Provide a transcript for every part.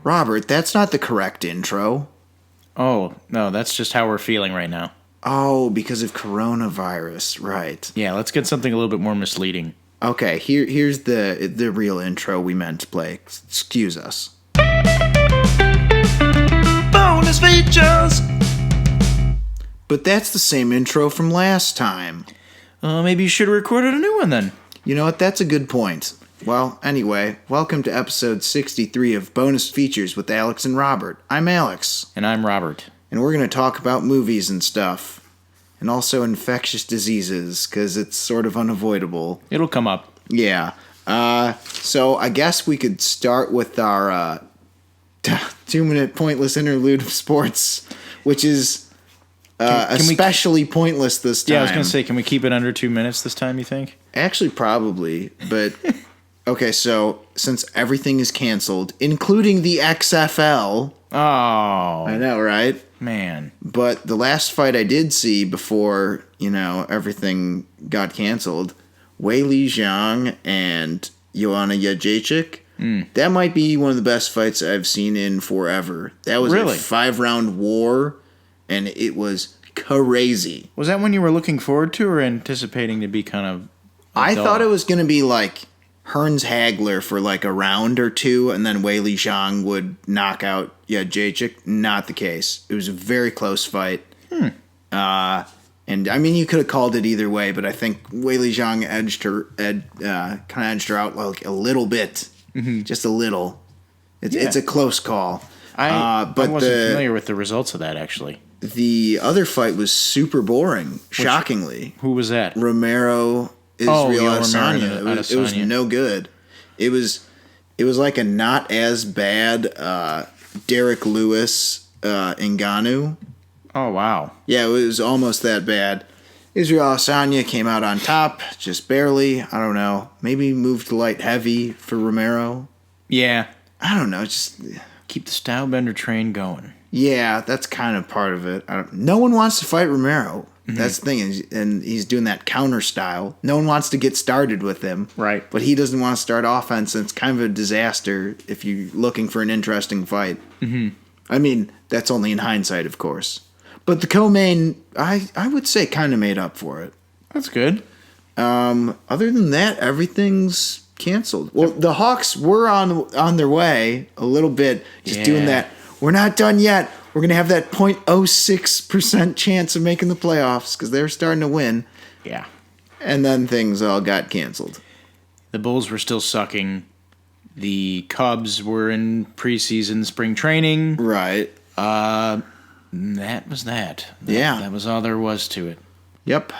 Robert, that's not the correct intro. Oh, no, that's just how we're feeling right now. Oh, because of coronavirus, right. Yeah, let's get something a little bit more misleading. Okay, here's the real intro we meant to play. Excuse us. Bonus features! But that's the same intro from last time. Maybe you should have recorded a new one then. You know what? That's a good point. Well, anyway, welcome to episode 63 of Bonus Features with Alex and Robert. I'm Alex. And I'm Robert. And we're going to talk about movies and stuff. And also infectious diseases, because it's sort of unavoidable. It'll come up. Yeah. So I guess we could start with our 2-minute pointless interlude of sports, which is especially pointless this time. Yeah, I was going to say, can we keep it under 2 minutes this time, you think? Actually, probably, but... Okay, so since everything is canceled, including the XFL... Oh. I know, right? Man. But the last fight I did see before, everything got canceled, Weili Zhang and Joanna Jędrzejczyk, that might be one of the best fights I've seen in forever. That was really? A 5-round war, and it was crazy. Was that one you were looking forward to or anticipating to be kind of... I thought it was going to be like Hearns Hagler for like a round or two, and then Weili Zhang would knock out Jędrzejczyk. Not the case. It was a very close fight. And I mean, you could have called it either way, but I think Weili Zhang kind of edged her out like a little bit, just a little. It's a close call. I wasn't familiar with the results of that, actually. The other fight was super boring, shockingly. Who was that? Romero Israel Adesanya. It was no good. It was like a not as bad Derek Lewis Ngannou. Oh, wow. Yeah, it was almost that bad. Israel Adesanya came out on top, just barely. I don't know. Maybe moved to light heavy for Romero. Yeah. I don't know. Just keep the Stylebender train going. Yeah, that's kind of part of it. No one wants to fight Romero. That's the thing, and he's doing that counter style. No one wants to get started with him. Right. But he doesn't want to start offense, and it's kind of a disaster if you're looking for an interesting fight. I mean, that's only in hindsight, of course. But the co-main, I would say, kind of made up for it. That's good. Other than that, everything's canceled. Well, the Hawks were on their way a little bit, just doing that. We're not done yet. We're going to have that 0.06% chance of making the playoffs because they're starting to win. Yeah. And then things all got canceled. The Bulls were still sucking. The Cubs were in preseason spring training. Right. That was that. That was all there was to it. Yep.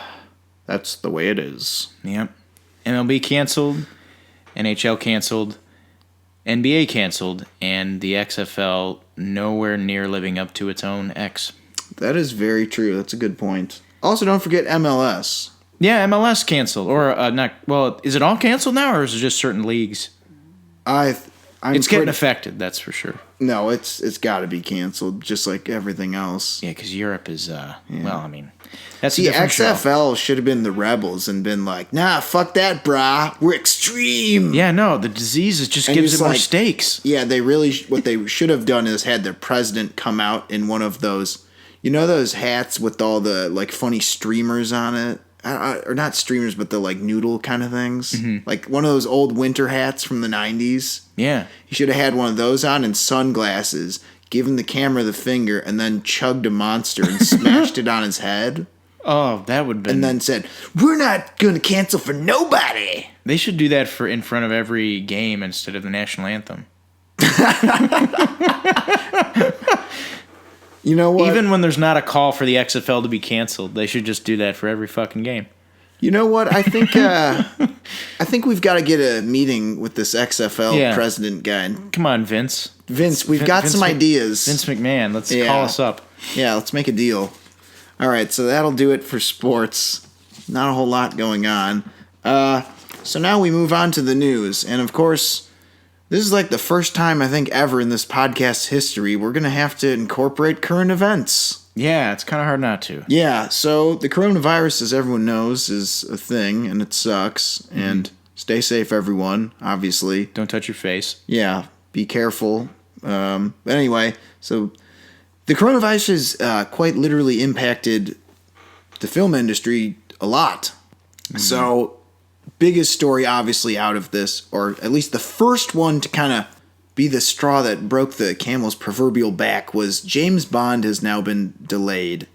That's the way it is. Yep. MLB canceled. NHL canceled. NBA canceled, and the XFL nowhere near living up to its own X. That is very true. That's a good point. Also, don't forget MLS. Yeah, MLS canceled. Or, not. Well, is it all canceled now, or is it just certain leagues? It's getting affected, that's for sure. No, it's got to be canceled, just like everything else. Yeah, because Europe is, well, I mean, that's the a different XFL should have been the rebels and been like, nah, fuck that, brah. We're extreme. Yeah, no, the disease just gives it more stakes. Yeah, what they should have done is had their president come out in one of those, those hats with all the like funny streamers on it. Or not streamers, but the like noodle kind of things. Like one of those old winter hats from the 90s. Yeah. He should have had one of those on and sunglasses, given the camera the finger, and then chugged a Monster and smashed it on his head. Oh, that would have been... And then said, we're not going to cancel for nobody. They should do that in front of every game instead of the national anthem. You know what? Even when there's not a call for the XFL to be canceled, they should just do that for every fucking game. You know what? I think we've got to get a meeting with this XFL president guy. Come on, Vince. We've got some ideas. Vince McMahon, let's call us up. Yeah, let's make a deal. All right, so that'll do it for sports. Not a whole lot going on. So now we move on to the news. And of course, this is like the first time I think ever in this podcast's history we're going to have to incorporate current events. Yeah, it's kind of hard not to. Yeah, so the coronavirus, as everyone knows, is a thing, and it sucks. And stay safe, everyone, obviously. Don't touch your face. Yeah, be careful. But anyway, so the coronavirus has quite literally impacted the film industry a lot. Mm-hmm. So, biggest story obviously out of this, or at least the first one to kind of be the straw that broke the camel's proverbial back, was James Bond has now been delayed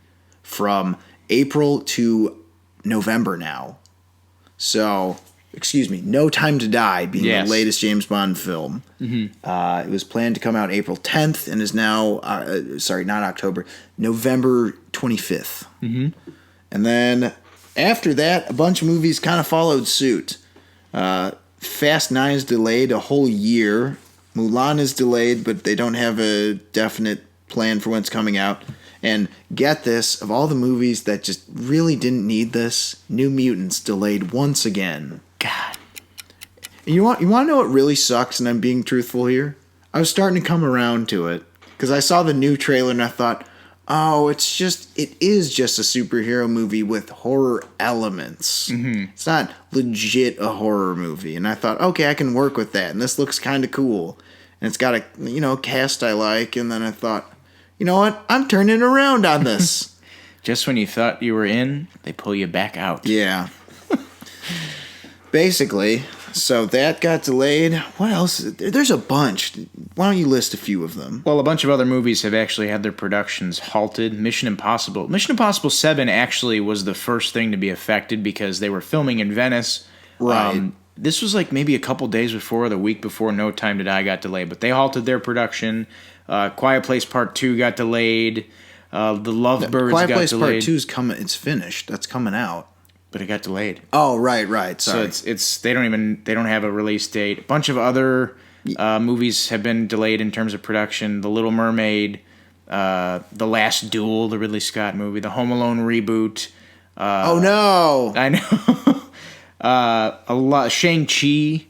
from April to November now. So, No Time to Die being the latest James Bond film. Mm-hmm. It was planned to come out April 10th and is now, not October, November 25th. Mm-hmm. And then after that, a bunch of movies kind of followed suit. Fast 9 is delayed a whole year. Mulan is delayed, but they don't have a definite plan for when it's coming out. And get this, of all the movies that just really didn't need this, New Mutants delayed once again. God. You want to know what really sucks, and I'm being truthful here? I was starting to come around to it, because I saw the new trailer and I thought, oh, it is just a superhero movie with horror elements. Mm-hmm. It's not legit a horror movie. And I thought, okay, I can work with that, and this looks kind of cool. And it's got a, cast I like, and then I thought, you know what? I'm turning around on this. Just when you thought you were in, they pull you back out. Yeah. Basically, so that got delayed. What else? There's a bunch. Why don't you list a few of them? Well, a bunch of other movies have actually had their productions halted. Mission Impossible 7 actually was the first thing to be affected because they were filming in Venice. Right. This was like maybe a couple days before, the week before No Time to Die got delayed, but they halted their production. Quiet Place Part 2 got delayed. The Lovebirds got delayed. Quiet Place Part 2 is coming. It's finished. That's coming out. But it got delayed. Oh, right. Sorry. So it's they don't have a release date. A bunch of other movies have been delayed in terms of production. The Little Mermaid, The Last Duel, the Ridley Scott movie, the Home Alone reboot. Oh no! I know. A lot. Shang-Chi.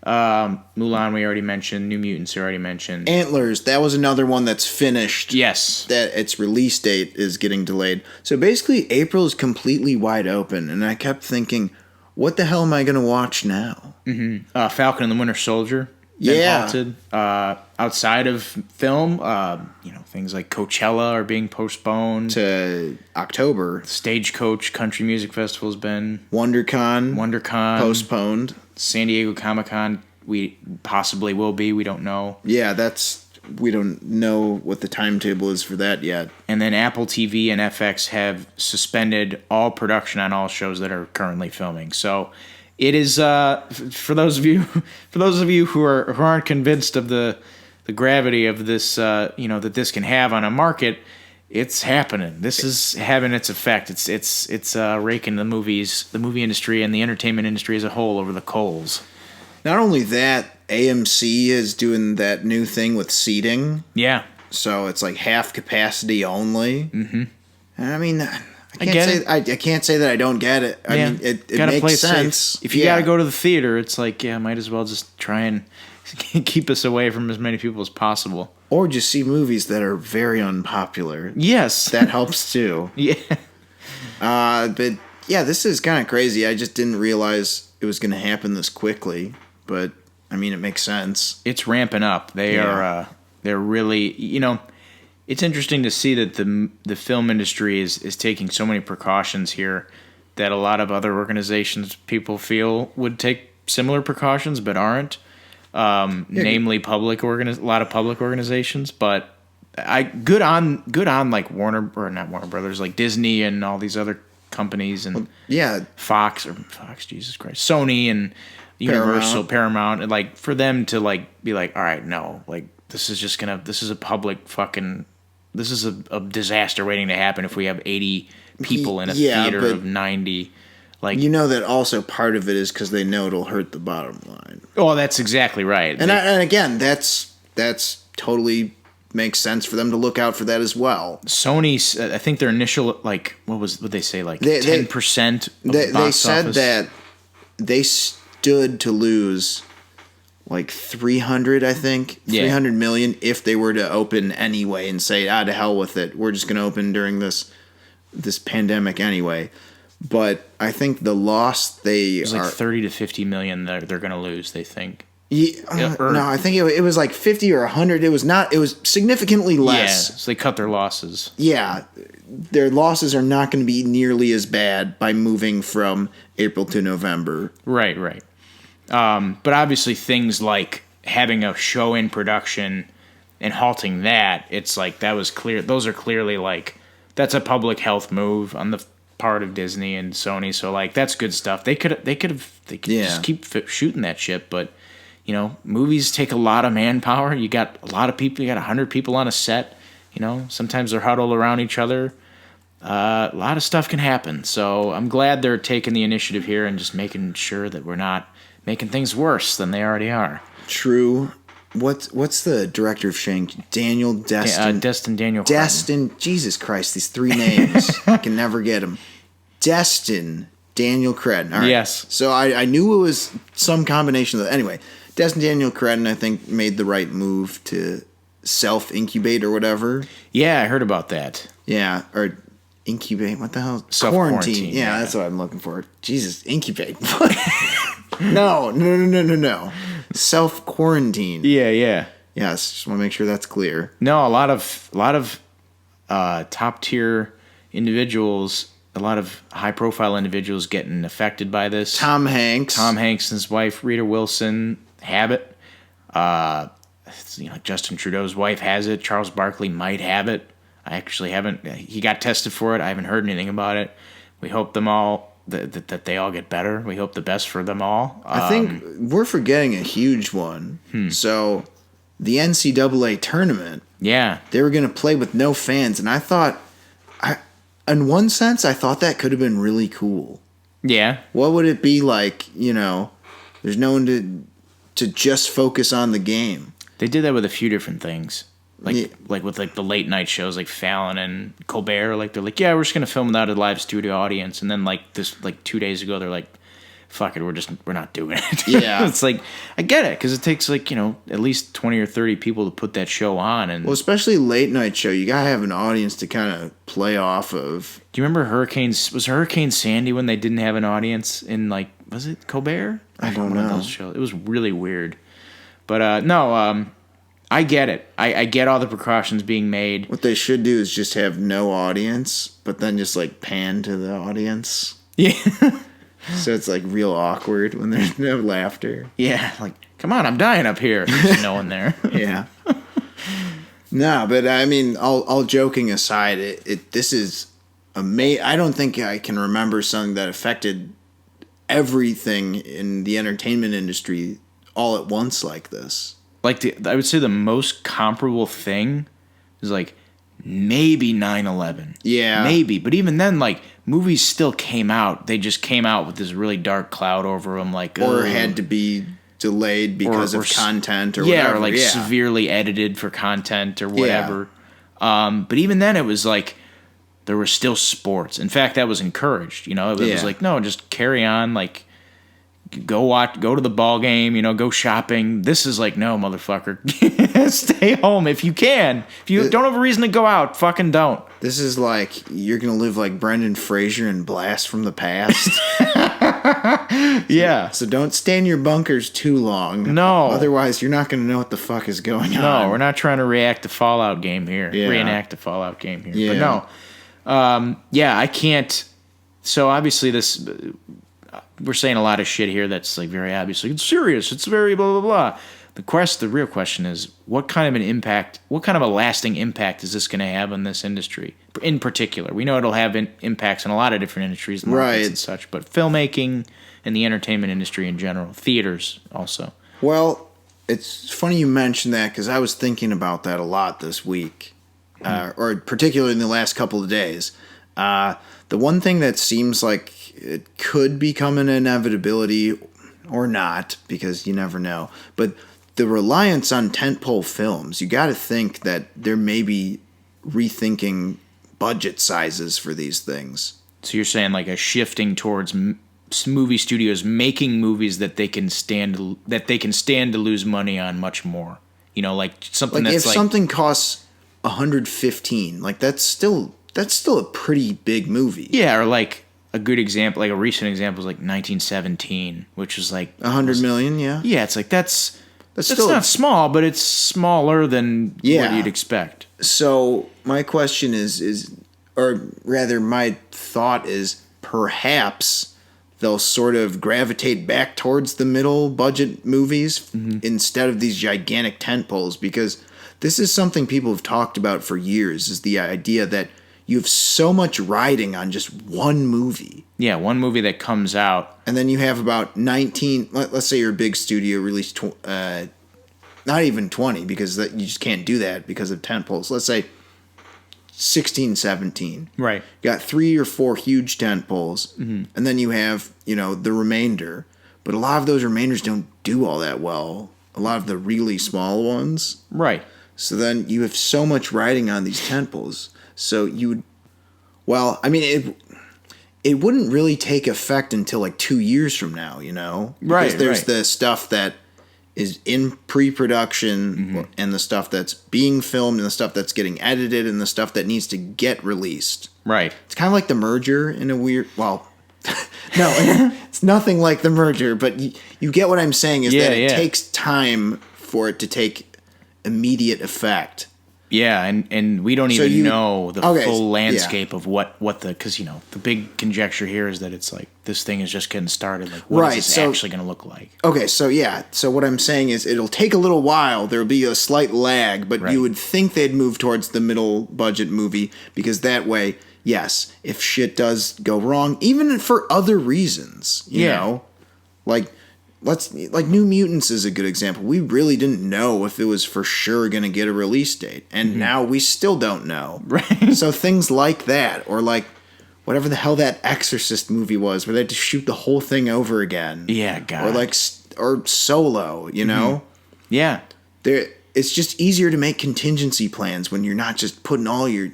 Mulan we already mentioned. New Mutants we already mentioned. Antlers, that was another one that's finished. Yes. That its release date is getting delayed. So basically April is completely wide open, and I kept thinking, what the hell am I going to watch now? Mm-hmm. Falcon and the Winter Soldier. Halted. Outside of film, things like Coachella are being postponed to October. Stagecoach Country Music Festival has been. WonderCon postponed. San Diego Comic-Con, we possibly will be. We don't know. Yeah, we don't know what the timetable is for that yet. And then Apple TV and FX have suspended all production on all shows that are currently filming. So it is for those of you who aren't convinced of the gravity of this, that this can have on a market. It's happening. This is having its effect. It's raking the movie industry and the entertainment industry as a whole over the coals. Not only that, AMC is doing that new thing with seating. Yeah. So it's like half capacity only. Mm-hmm. And I mean, I can't say that I don't get it. I mean, it makes sense. Safe. If you got to go to the theater, it's like, might as well just try and keep us away from as many people as possible. Or just see movies that are very unpopular. Yes. That helps too. Yeah. But yeah, this is kind of crazy. I just didn't realize it was going to happen this quickly. But, I mean, it makes sense. It's ramping up. They're really, it's interesting to see that the film industry is taking so many precautions here that a lot of other organizations, people feel, would take similar precautions but aren't. Namely a lot of public organizations, but good on like Warner, or not Warner Brothers, like Disney and all these other companies, and Fox, Jesus Christ, Sony and Universal, Paramount, and like for them to like be like, all right, no, like this is a disaster waiting to happen if we have 80 people in a theater of 90. Like, that also part of it is because they know it'll hurt the bottom line. Oh, that's exactly right. And again, that's totally makes sense for them to look out for that as well. Sony's, I think their initial, what would they say, 10% of the box They said office? that they stood to lose like 300, I think, 300 million if they were to open anyway and say, to hell with it. We're just going to open during this pandemic anyway. But I think the loss it's like 30 to 50 million they're going to lose, they think. Yeah, no, I think it was like 50 or 100. It was not. It was significantly less. Yeah, so they cut their losses. Yeah, their losses are not going to be nearly as bad by moving from April to November. Right. But obviously things like having a show in production and halting that, it's like that was clear. Those are clearly like that's a public health move on the part of Disney and Sony. So like that's good stuff. They could just keep shooting that shit. But you know, movies take a lot of manpower. You got a lot of people. You got 100 people on a set. You know, sometimes they're huddled around each other. A lot of stuff can happen. So I'm glad they're taking the initiative here and just making sure that we're not making things worse than they already are. True. What's the director of Shank? Daniel Destin. Destin Daniel. Destin. Cretton. Jesus Christ, these three names. I can never get them. Destin Daniel Cretton. All right. Yes. So I knew it was some combination of that. Anyway, Destin Daniel Cretton, I think, made the right move to self-incubate or whatever. Yeah, I heard about that. Yeah, or incubate. What the hell? Self-quarantine. Yeah, that's what I'm looking for. Jesus, incubate. No. Self-quarantine. Yeah. Yes, just want to make sure that's clear. No, a lot of top tier individuals, a lot of high profile individuals getting affected by this. Tom Hanks and his wife Rita Wilson have it. Justin Trudeau's wife has it. Charles Barkley might have it. I actually haven't. He got tested for it. I haven't heard anything about it. We hope them all that they all get better. We hope the best for them all. I think we're forgetting a huge one. So the NCAA tournament. Yeah, they were going to play with no fans, and I thought, in one sense, I thought that could have been really cool. Yeah. What would it be like? There's no one to just focus on the game. They did that with a few different things. Like with the late night shows like Fallon and Colbert, like they're like, yeah, we're just gonna film without a live studio audience, and then like 2 days ago they're like, fuck it, we're not doing it. Yeah. It's like, I get it, because it takes at least 20 or 30 people to put that show on, and especially late night show, you gotta have an audience to kind of play off of. Do you remember Hurricane Sandy when they didn't have an audience in was it Colbert? I don't know. Those shows. It was really weird, but no. I get it. I get all the precautions being made. What they should do is just have no audience, but then just pan to the audience. Yeah. So it's real awkward when there's no laughter. Yeah, come on, I'm dying up here. There's no one there. Yeah. No, but I mean, all joking aside, this is amazing. I don't think I can remember something that affected everything in the entertainment industry all at once like this. I would say the most comparable thing is maybe 9/11. Yeah. Maybe. But even then, movies still came out. They just came out with this really dark cloud over them. Or had to be delayed because of content or whatever. Or severely edited for content or whatever. Yeah. But even then, it was there were still sports. In fact, that was encouraged. It was no, just carry on. Go to the ball game, go shopping. This is no, motherfucker. Stay home if you can. If you don't have a reason to go out, fucking don't. This is you're going to live like Brendan Fraser and blast from the past. Yeah. So don't stay in your bunkers too long. No. Otherwise, you're not going to know what the fuck is going on. No, we're not trying to reenact a Fallout game here. Yeah. Yeah. But no. Yeah, I can't. So obviously this... We're saying a lot of shit here that's very obviously it's serious. It's very blah blah blah. The real question is what kind of a lasting impact is this going to have on this industry in particular? We know it'll have impacts in a lot of different industries, markets and such, but filmmaking and the entertainment industry in general, theaters also. Well, it's funny you mentioned that because I was thinking about that a lot this week, or particularly in the last couple of days. The one thing that seems like it could become an inevitability or not, because you never know, but the reliance on tentpole films, you got to think that there may be rethinking budget sizes for these things. So you're saying a shifting towards movie studios making movies that they can stand to lose money on much more. Something that's if something costs $115, that's still a pretty big movie. Yeah, or a good example, like a recent example, is like 1917, which was like 100 million. Yeah. Yeah, it's like that's still not small, but it's smaller than what you'd expect. So my question is, or rather, my thought is perhaps they'll sort of gravitate back towards the middle budget movies instead of these gigantic tentpoles, because this is something people have talked about for years, is the idea that you have so much riding on just one movie. Yeah, one movie that comes out. And then you have about 19, let's say you're a big studio, release, not even 20, because you just can't do that because of tentpoles. Let's say 16, 17. Right. You got 3 or 4 huge tentpoles, and then you have, the remainder. But a lot of those remainders don't do all that well. A lot of the really small ones. Right. So then you have so much riding on these tentpoles. So you would, it wouldn't really take effect until like 2 years from now, Because there's the stuff that is in pre-production and the stuff that's being filmed and the stuff that's getting edited and the stuff that needs to get released. Right. It's kind of like The Merger in a weird, no, it's nothing like The Merger, but you get what I'm saying is that it takes time for it to take immediate effect. Yeah, and we don't even know the full landscape of what the, because the big conjecture here is that it's like this thing is just getting started. Like, what is this actually going to look like? Okay, so what I'm saying is it'll take a little while. There'll be a slight lag, but you would think they'd move towards the middle budget movie, because that way, yes, if shit does go wrong, even for other reasons, you know, like New Mutants is a good example. We really didn't know if it was for sure going to get a release date, and now we still don't know. Right. So things like that, or like whatever the hell that Exorcist movie was, where they had to shoot the whole thing over again. Yeah, God. Or Solo, Yeah. It's just easier to make contingency plans when you're not just putting all your,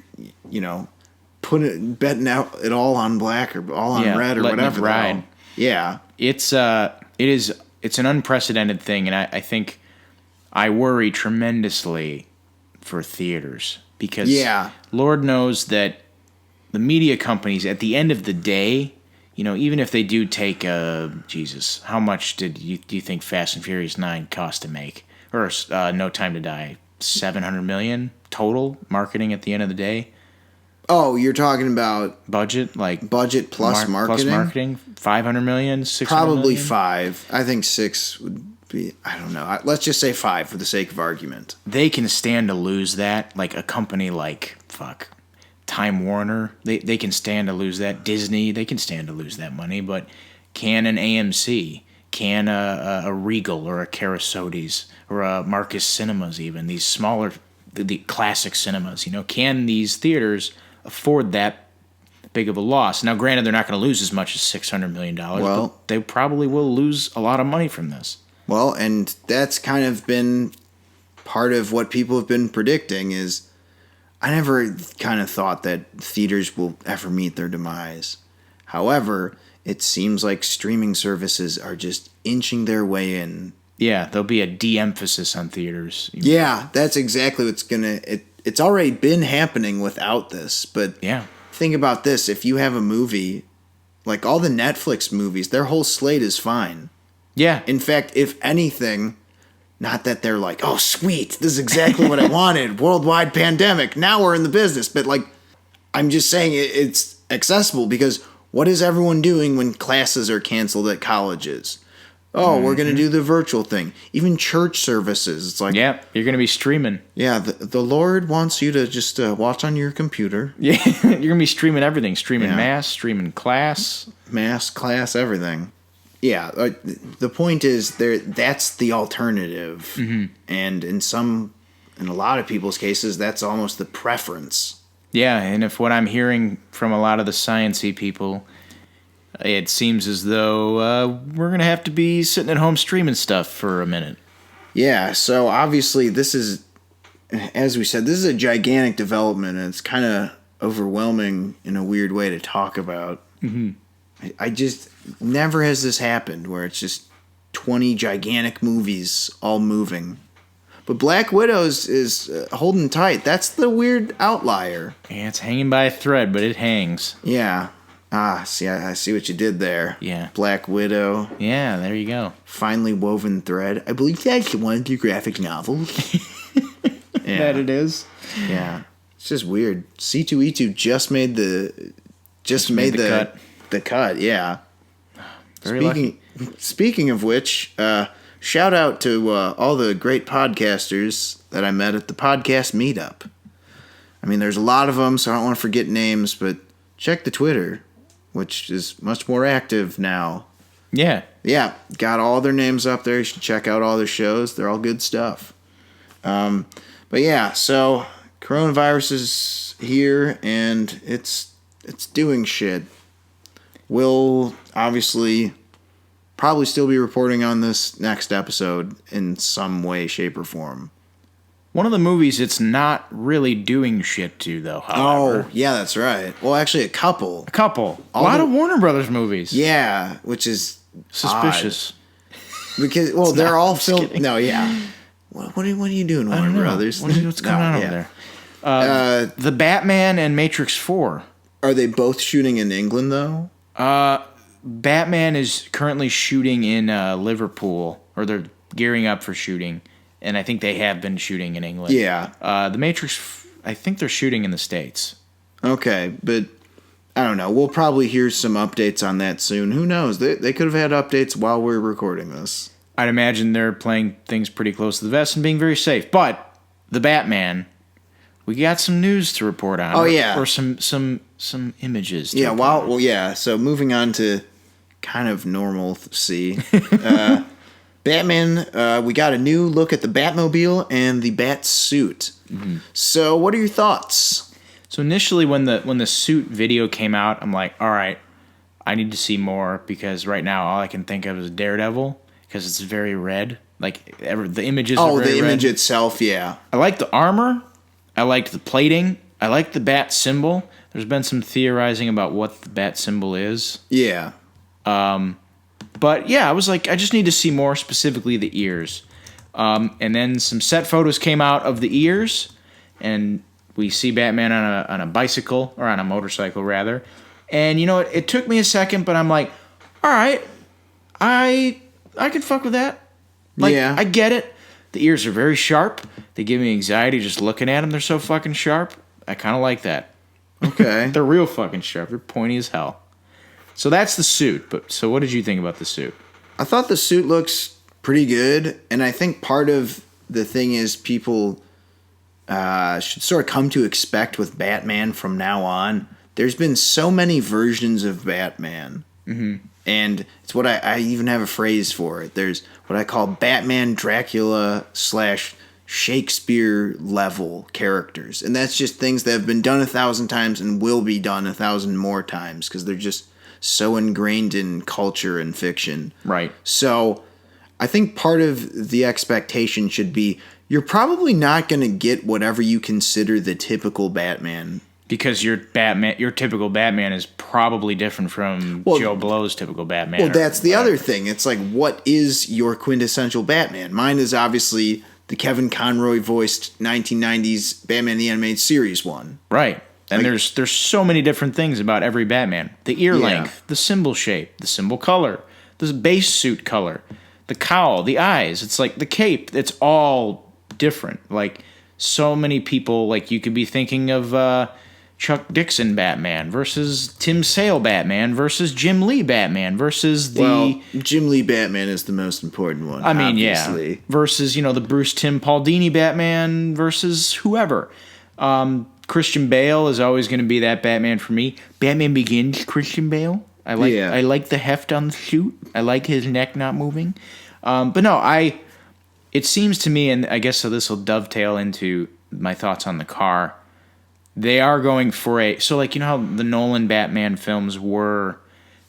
betting out it all on black or all on red or whatever. Ride. Yeah. It's an unprecedented thing, and I think I worry tremendously for theaters, because Lord knows that the media companies, at the end of the day, even if they do take how much do you think Fast and Furious 9 cost to make, or No Time to Die? $700 million total marketing at the end of the day. Oh, you're talking about budget, like budget plus marketing? Plus marketing, $500 million, $600 probably million? 5. I think 6 would be. I don't know. Let's just say 5 for the sake of argument. They can stand to lose that. Like a company like Time Warner, they can stand to lose that. Disney, they can stand to lose that money. But can an AMC, can a Regal or a Carasotes or a Marcus Cinemas, even these smaller, the classic cinemas, can these theaters afford that big of a loss? Now, granted, they're not going to lose as much as $600 million, but they probably will lose a lot of money from this. Well, and that's kind of been part of what people have been predicting is I never kind of thought that theaters will ever meet their demise. However, it seems like streaming services are just inching their way in. Yeah, there'll be a de-emphasis on theaters. Yeah, that's exactly what's going to... It's already been happening without this, but think about this. If you have a movie, like all the Netflix movies, their whole slate is fine. Yeah. In fact, if anything, not that they're like, oh, sweet, this is exactly what I wanted, worldwide pandemic, now we're in the business. But I'm just saying it's accessible, because what is everyone doing when classes are canceled at colleges? Oh, we're going to do the virtual thing. Even church services. It's like... Yeah, you're going to be streaming. Yeah, the Lord wants you to just watch on your computer. Yeah, you're going to be streaming everything. Streaming mass, streaming class. Mass, class, everything. Yeah, the point is that's the alternative. And in a lot of people's cases, that's almost the preference. Yeah, and if what I'm hearing from a lot of the science-y people... It seems as though we're going to have to be sitting at home streaming stuff for a minute. Yeah, so obviously this is, as we said, this is a gigantic development, and it's kind of overwhelming in a weird way to talk about. I just, never has this happened where it's just 20 gigantic movies all moving. But Black Widow's is holding tight. That's the weird outlier. Yeah, it's hanging by a thread, but it hangs. Yeah. See, I see what you did there. Yeah. Black Widow. Yeah, there you go. Finely Woven Thread. I believe that's one of your graphic novels. Yeah. That it is. Yeah. It's just weird. C2E2 just made the cut. The cut, yeah. Very lucky. Speaking of which, shout out to all the great podcasters that I met at the podcast meetup. I mean, there's a lot of them, so I don't want to forget names, but check the Twitter, which is much more active now. Yeah. Yeah, got all their names up there. You should check out all their shows. They're all good stuff. But yeah, so coronavirus is here, and it's doing shit. We'll obviously probably still be reporting on this next episode in some way, shape, or form. One of the movies it's not really doing shit to, though, however. Oh, yeah, that's right. Well, actually, a couple. A lot of Warner Brothers movies. Yeah, which is suspicious. Odd. Because, well, they're all filmed. No, yeah. What are you doing, Warner Brothers? What's going on over there? The Batman and Matrix 4. Are they both shooting in England, though? Batman is currently shooting in Liverpool, or they're gearing up for shooting, and I think they have been shooting in England. Yeah. The Matrix, I think they're shooting in the States. Okay, but I don't know. We'll probably hear some updates on that soon. Who knows? They could have had updates while we're recording this. I'd imagine they're playing things pretty close to the vest and being very safe. But the Batman, we got some news to report on. Oh, yeah. Or some images. Yeah, so moving on to kind of normalcy. Batman, we got a new look at the Batmobile and the Bat suit. Mm-hmm. So what are your thoughts? So initially when the suit video came out, I'm like, all right, I need to see more, because right now all I can think of is Daredevil, because it's very red. Like the images are very the image red. itself, yeah. I like the armor. I liked the plating. I like the bat symbol. There's been some theorizing about what the bat symbol is. Yeah. But yeah, I was like, I just need to see more, specifically the ears. And then some set photos came out of the ears, and we see Batman on a bicycle, or on a motorcycle rather. And you know, it took me a second, but I'm like, all right, I could fuck with that. Like, yeah. I get it. The ears are very sharp. They give me anxiety just looking at them. They're so fucking sharp. I kind of like that. Okay. They're real fucking sharp. They're pointy as hell. So that's the suit. So what did you think about the suit? I thought the suit looks pretty good, and I think part of the thing is people should sort of come to expect with Batman from now on. There's been so many versions of Batman. Mm-hmm. And it's what I even have a phrase for it. There's what I call Batman, Dracula / Shakespeare level characters. And that's just things that have been done 1,000 times and will be done 1,000 more times, because they're just so ingrained in culture and fiction. Right. So I think part of the expectation should be you're probably not going to get whatever you consider the typical Batman. Because your typical Batman is probably different from Joe Blow's typical Batman. Well, that's the other thing. It's like, what is your quintessential Batman? Mine is obviously the Kevin Conroy voiced 1990s Batman the Animated Series one. Right. And there's so many different things about every Batman. The ear length, the symbol shape, the symbol color, the base suit color, the cowl, the eyes. It's like the cape. It's all different. Like, so many people, like, you could be thinking of Chuck Dixon Batman versus Tim Sale Batman versus Jim Lee Batman versus Jim Lee Batman is the most important one. I mean, obviously. Yeah. Versus, the Bruce Tim Paul Dini Batman versus whoever. Christian Bale is always going to be that Batman for me. Batman Begins, Christian Bale. I like the heft on the suit. I like his neck not moving. But no, it seems to me, and I guess so this will dovetail into my thoughts on the car. They are going for so like, how the Nolan Batman films were,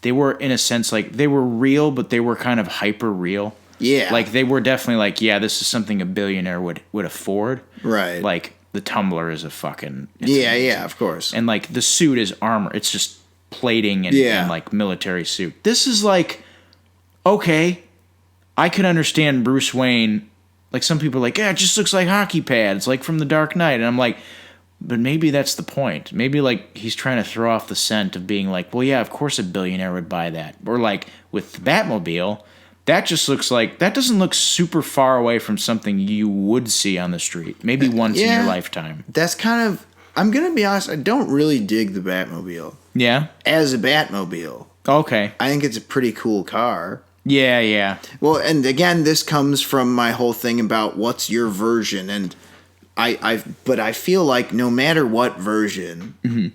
they were in a sense like they were real, but they were kind of hyper real. Yeah. Like they were definitely like, yeah, this is something a billionaire would afford. Right. Like the tumbler is a fucking... Yeah, of course. And like the suit is armor. It's just plating and like military suit. This is like, okay, I could understand Bruce Wayne. Like some people are like, yeah, it just looks like hockey pads, like from The Dark Knight. And I'm like, But maybe that's the point. Maybe, like, he's trying to throw off the scent of being like, well, yeah, of course a billionaire would buy that. Or, like, with the Batmobile, that just looks like, that doesn't look super far away from something you would see on the street. Maybe once in your lifetime. That's kind of, I'm going to be honest, I don't really dig the Batmobile. Yeah? As a Batmobile. Okay. I think it's a pretty cool car. Yeah, yeah. Well, and again, this comes from my whole thing about what's your version, and but I feel like no matter what version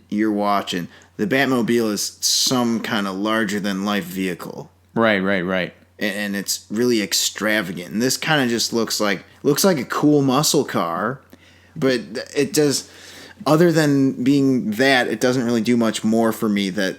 you're watching, the Batmobile is some kind of larger than life vehicle. Right. And it's really extravagant. And this kind of just looks like a cool muscle car, but it does, other than being that, it doesn't really do much more for me that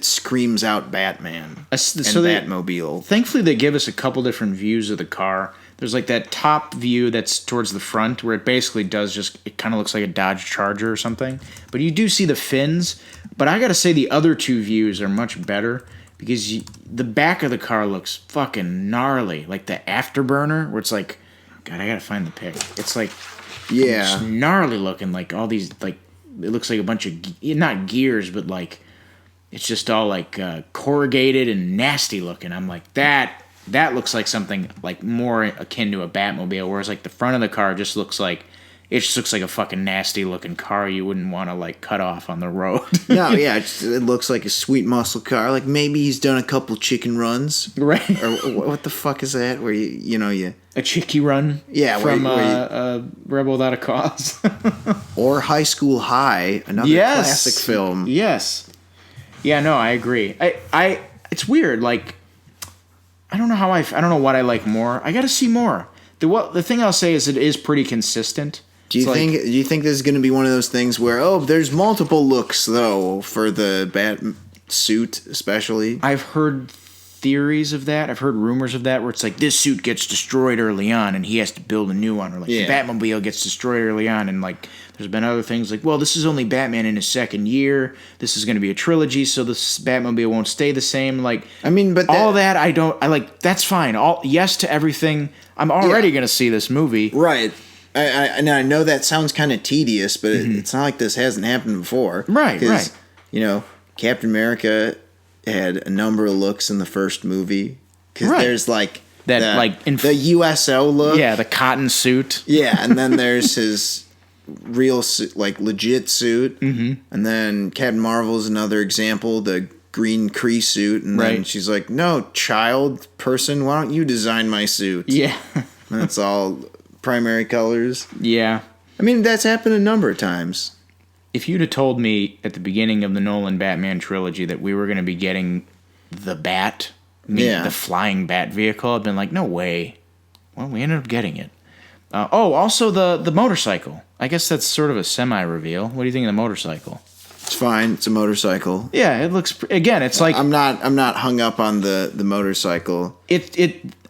screams out Batman and Batmobile. Thankfully, they give us a couple different views of the car. There's like that top view that's towards the front where it basically does just, it kind of looks like a Dodge Charger or something. But you do see the fins. But I got to say the other two views are much better because the back of the car looks fucking gnarly. Like the afterburner where it's like, God, I got to find the pic. It's like, it's gnarly looking, like all these, like, it looks like a bunch of, not gears, but like, it's just all like corrugated and nasty looking. I'm like, that looks like something like more akin to a Batmobile, whereas like the front of the car just looks like a fucking nasty looking car you wouldn't want to like cut off on the road. No, yeah, it looks like a sweet muscle car. Like maybe he's done a couple chicken runs, right? Or what the fuck is that? Where you a chickie run, from Rebel Without a Cause, or High School High, another classic film. Yes, yeah, no, I agree. I it's weird, like. I don't know what I like more. I got to see more. The thing I'll say is it is pretty consistent. Do you think this is going to be one of those things where there's multiple looks though for the bat suit especially? I've heard theories of that. I've heard rumors of that where it's like this suit gets destroyed early on and he has to build a new one, or like the Batmobile gets destroyed early on, and like there's been other things like, well, this is only Batman in his second year. This is going to be a trilogy, so this Batmobile won't stay the same. Like, I mean, but all that I like. That's fine. Yes to everything. I'm already going to see this movie. Right. I know that sounds kind of tedious, but it's not like this hasn't happened before. Right. Right. You know, Captain America had a number of looks in the first movie because there's like the USO look. Yeah, the cotton suit. Yeah, and then there's his real suit, like legit suit, and then Captain Marvel's another example, the green Kree suit, and then she's like, "No, child person, why don't you design my suit?" Yeah, and it's all primary colors. Yeah, I mean that's happened a number of times. If you'd have told me at the beginning of the Nolan Batman trilogy that we were going to be getting the Bat, the flying Bat vehicle, I'd been like, no way. Well, we ended up getting it. Also the motorcycle. I guess that's sort of a semi-reveal. What do you think of the motorcycle? It's fine. It's a motorcycle. Yeah, it looks. Again, it's like I'm not hung up on the motorcycle.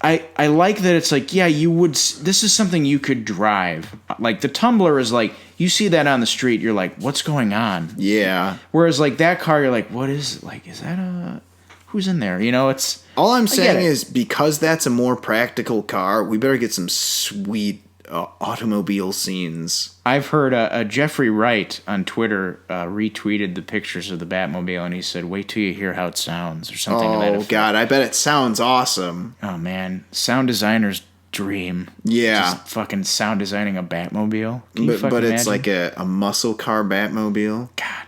I like that it's like, yeah, you would. This is something you could drive. Like the Tumbler is like, you see that on the street, you're like, what's going on? Yeah. Whereas like that car, you're like, what is like? Is that who's in there? You know, it's. All I'm saying is because that's a more practical car, we better get some sweet automobile scenes. I've heard Jeffrey Wright on Twitter retweeted the pictures of the Batmobile, and he said, "Wait till you hear how it sounds," or something. Oh to that effect. God, I bet it sounds awesome. Oh man, sound designer's dream. Yeah, just fucking sound designing a Batmobile. But it's like a muscle car Batmobile. God,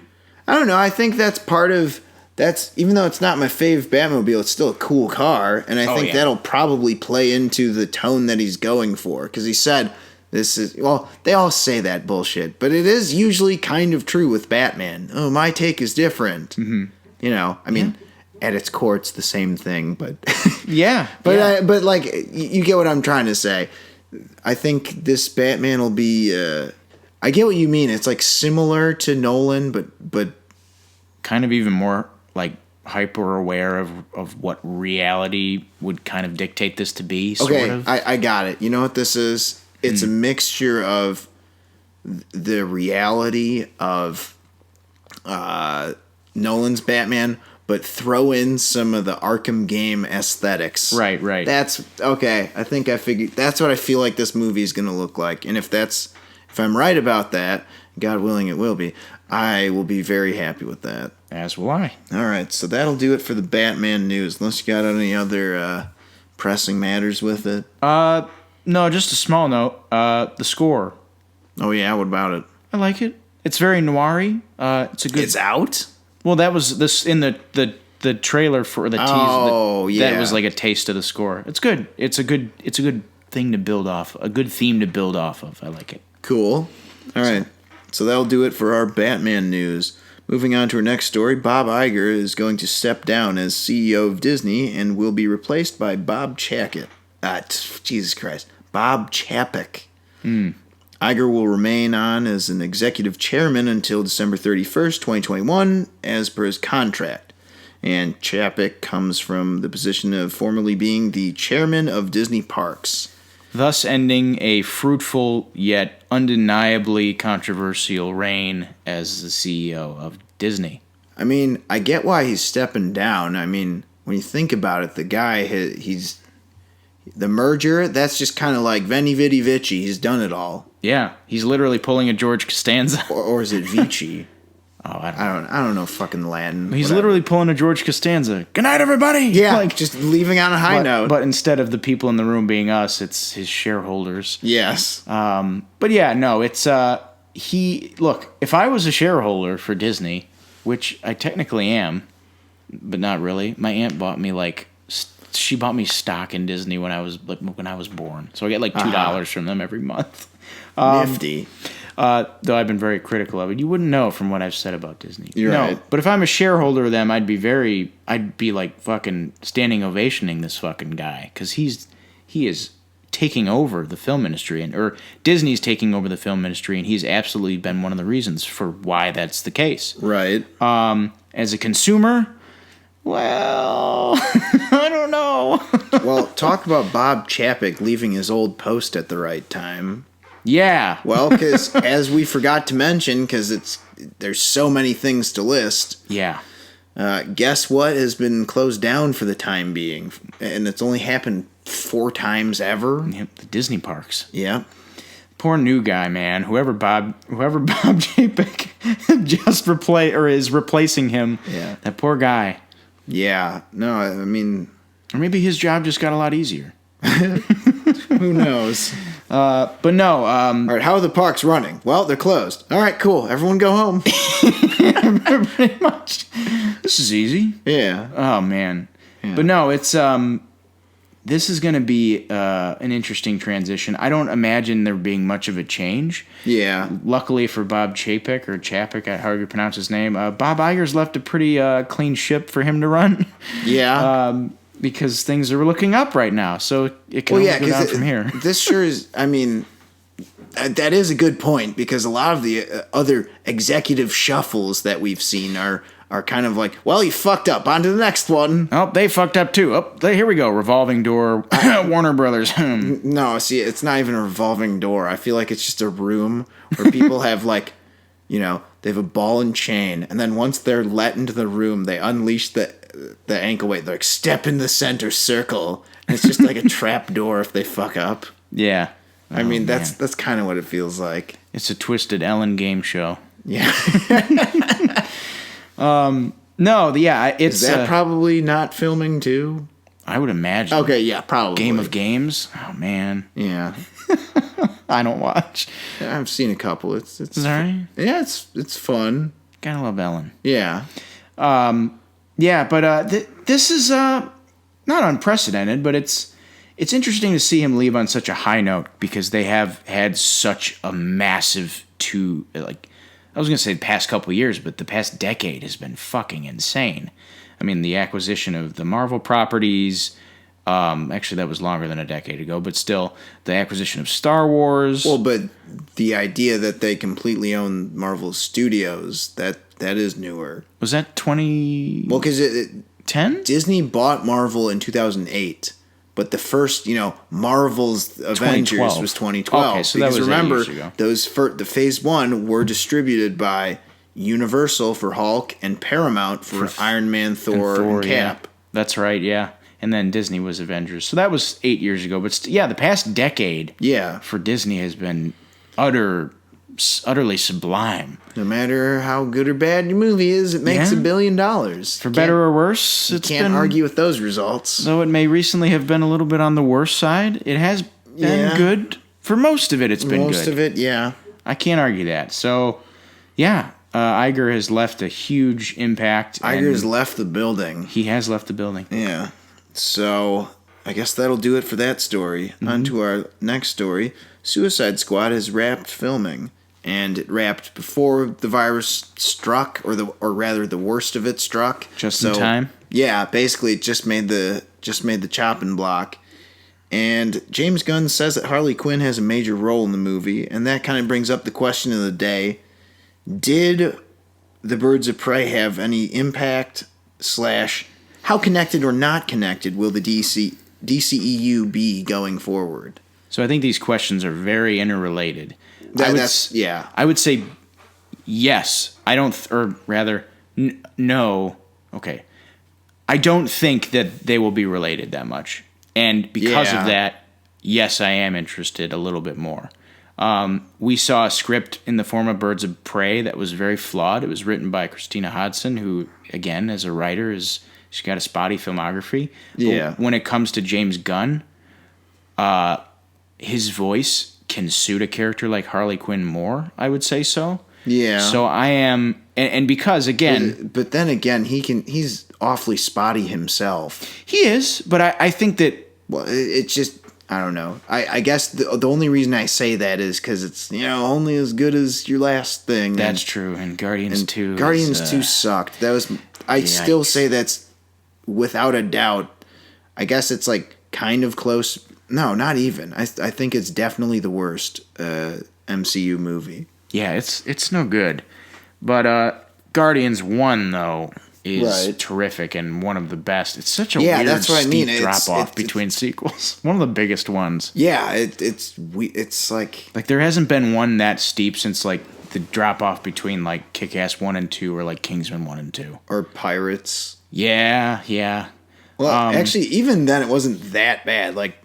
I don't know. I think that's part of. That's even though it's not my fave Batmobile, it's still a cool car, and I think that'll probably play into the tone that he's going for. Because he said this is they all say that bullshit, but it is usually kind of true with Batman. Oh, my take is different. Mm-hmm. You know, I mean, at its core, it's the same thing, but but like you get what I'm trying to say. I think this Batman will be. I get what you mean. It's like similar to Nolan, but kind of even more. Like hyper aware of what reality would kind of dictate this to be. Sort of. I got it. You know what this is? It's a mixture of the reality of Nolan's Batman, but throw in some of the Arkham game aesthetics. Right. That's okay. I think I figured that's what I feel like this movie is going to look like. And if I'm right about that, God willing it will be, I will be very happy with that. As will I. All right, so that'll do it for the Batman news. Unless you got any other pressing matters with it. No, just a small note. The score. Oh yeah, what about it? I like it. It's very noir-y. It's a good. It's out? Well, that was this in the trailer for the teaser. Oh, yeah. That was like a taste of the score. It's good. It's a good thing to build off. A good theme to build off of. I like it. Cool. All right. So that'll do it for our Batman news. Moving on to our next story, Bob Iger is going to step down as CEO of Disney and will be replaced by Bob Chapek. Jesus Christ. Bob Chapek. Iger will remain on as an executive chairman until December 31st, 2021, as per his contract. And Chapek comes from the position of formerly being the chairman of Disney Parks. Thus ending a fruitful yet undeniably controversial reign as the CEO of Disney. I mean, I get why he's stepping down. I mean, when you think about it, the guy, he's... The merger, that's just kind of like Veni Vidi Vici. He's done it all. Yeah, he's literally pulling a George Costanza. Or is it Vici? Oh, I don't know fucking Latin. He's literally pulling a George Costanza. Good night, everybody. Yeah, like just leaving on a high note. But instead of the people in the room being us, it's his shareholders. Yes. But yeah, no, it's look. If I was a shareholder for Disney, which I technically am, but not really. My aunt bought me she bought me stock in Disney when I was born, so I get like $2 from them every month. Nifty. Though I've been very critical of it. You wouldn't know from what I've said about Disney. You're right. But if I'm a shareholder of them, I'd be like fucking standing ovationing this fucking guy, because he is taking over the film industry, or Disney's taking over the film industry, and he's absolutely been one of the reasons for why that's the case. Right. As a consumer, well, I don't know. Well, talk about Bob Chapek leaving his old post at the right time. Yeah. Well, because as we forgot to mention, because there's so many things to list. Yeah. Guess what has been closed down for the time being, and it's only happened 4 times ever. Yep, the Disney parks. Yeah. Poor new guy, man. Whoever Bob Chapek just is replacing him. Yeah. That poor guy. Yeah. No, I mean, or maybe his job just got a lot easier. Who knows? But no. All right, how are the parks running? Well, they're closed. All right, cool. Everyone go home. Pretty much. This is easy. Yeah. Oh, man. Yeah. But no, it's this is going to be an interesting transition. I don't imagine there being much of a change. Yeah. Luckily for Bob Chapek, however you pronounce his name, Bob Iger's left a pretty clean ship for him to run. Yeah. Because things are looking up right now, so it can only go down from here. This sure is, I mean, that is a good point, because a lot of the other executive shuffles that we've seen are kind of like, well, you fucked up, on to the next one. Oh, they fucked up too. Oh, here we go, revolving door, Warner Brothers. No, see, it's not even a revolving door. I feel like it's just a room where people have like, they have a ball and chain, and then once they're let into the room, they unleash the ankle weight. They're like, step in the center circle, and it's just like a trap door if they fuck up. Yeah. I mean, that's kind of what it feels like. It's a twisted Ellen game show. Yeah. No, yeah, it's... Is that probably not filming too? I would imagine. Okay, yeah, probably. Game of Games? Oh, man. Yeah. I don't watch. I've seen a couple. It's right? Yeah, it's fun. Gotta love Ellen. Yeah. Yeah, but this is not unprecedented, but it's interesting to see him leave on such a high note, because they have had such a massive I was going to say the past couple of years, but the past decade has been fucking insane. I mean, the acquisition of the Marvel properties, actually that was longer than a decade ago, but still, the acquisition of Star Wars. Well, but the idea that they completely own Marvel Studios, that is newer. Was that 20... Well, because 10? Disney bought Marvel in 2008. But the first, Marvel's Avengers was 2012. Okay, so that was 8 years ago. The Phase 1 were distributed by Universal for Hulk and Paramount for Iron Man, Thor, and Cap. Yeah. That's right, yeah. And then Disney was Avengers. So that was 8 years ago. But the past decade yeah, for Disney has been utter utterly sublime. No matter how good or bad your movie is, it makes $1 billion. For better or worse, you can't argue with those results. Though it may recently have been a little bit on the worse side, it has been good. For most of it, it's been good. Most of it, yeah. I can't argue that. So, yeah, Iger has left a huge impact. Iger has left the building. He has left the building. Yeah. So, I guess that'll do it for that story. On to our next story. Suicide Squad has wrapped filming. And it wrapped before the virus struck, or rather the worst of it struck. Just in time? Yeah, basically it just made the chopping block. And James Gunn says that Harley Quinn has a major role in the movie, and that kind of brings up the question of the day. Did the Birds of Prey have any impact / how connected or not connected will the DCEU be going forward? So I think these questions are very interrelated. Yeah. I would say yes. No. Okay. I don't think that they will be related that much. And because of that, yes, I am interested a little bit more. We saw a script in the form of Birds of Prey that was very flawed. It was written by Christina Hodson, who, again, as a writer, she's got a spotty filmography. Yeah. But when it comes to James Gunn, his voice can suit a character like Harley Quinn more, I would say so. Yeah. So I am, and because again, but then again, he's awfully spotty himself. He is, but I think that. Well, it's just, I don't know. I guess the only reason I say that is because it's, only as good as your last thing. That's true. And Guardians 2. Guardians 2 sucked. I'd still say that's without a doubt. I guess it's like kind of close. No, not even. I think it's definitely the worst MCU movie. Yeah, it's no good. But Guardians 1, though, is terrific and one of the best. It's such a weird, steep drop-off between sequels. One of the biggest ones. Yeah, it's like... Like, there hasn't been one that steep since, like, the drop-off between, like, Kick-Ass 1 and 2 or, like, Kingsman 1 and 2. Or Pirates. Yeah. Well, actually, even then, it wasn't that bad. Like,